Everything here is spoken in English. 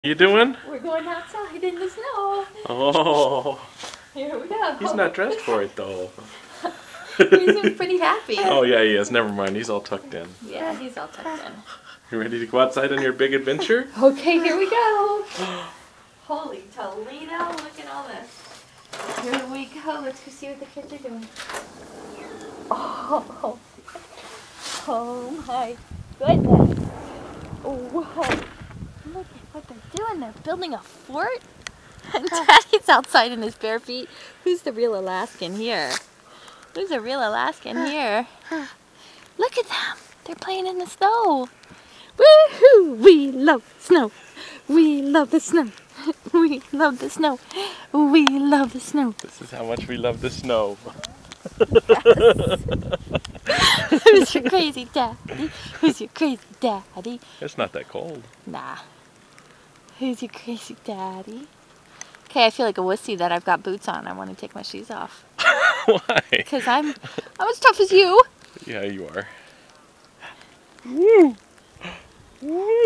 You doing? We're going outside in the snow. Oh. Here we go. He's not dressed for it though. He's pretty happy. Oh yeah, he is. Never mind. He's all tucked in. Yeah, he's all tucked in. You ready to go outside on your big adventure? Okay, here we go. Holy Toledo, look at all this. Here we go. Let's go see what the kids are doing. Oh my goodness. Whoa. Look at what they're doing. They're building a fort. And Daddy's outside in his bare feet. Who's the real Alaskan here? Who's the real Alaskan here? Look at them. They're playing in the snow. Woohoo! We love snow. We love the snow. We love the snow. We love the snow. This is how much we love the snow. Who's your crazy daddy? Who's your crazy daddy? It's not that cold. Nah. Who's your crazy daddy? Okay, I feel like a wussy that I've got boots on. I want to take my shoes off. Why? Because I'm as tough as you. Yeah, you are. Woo. Woo.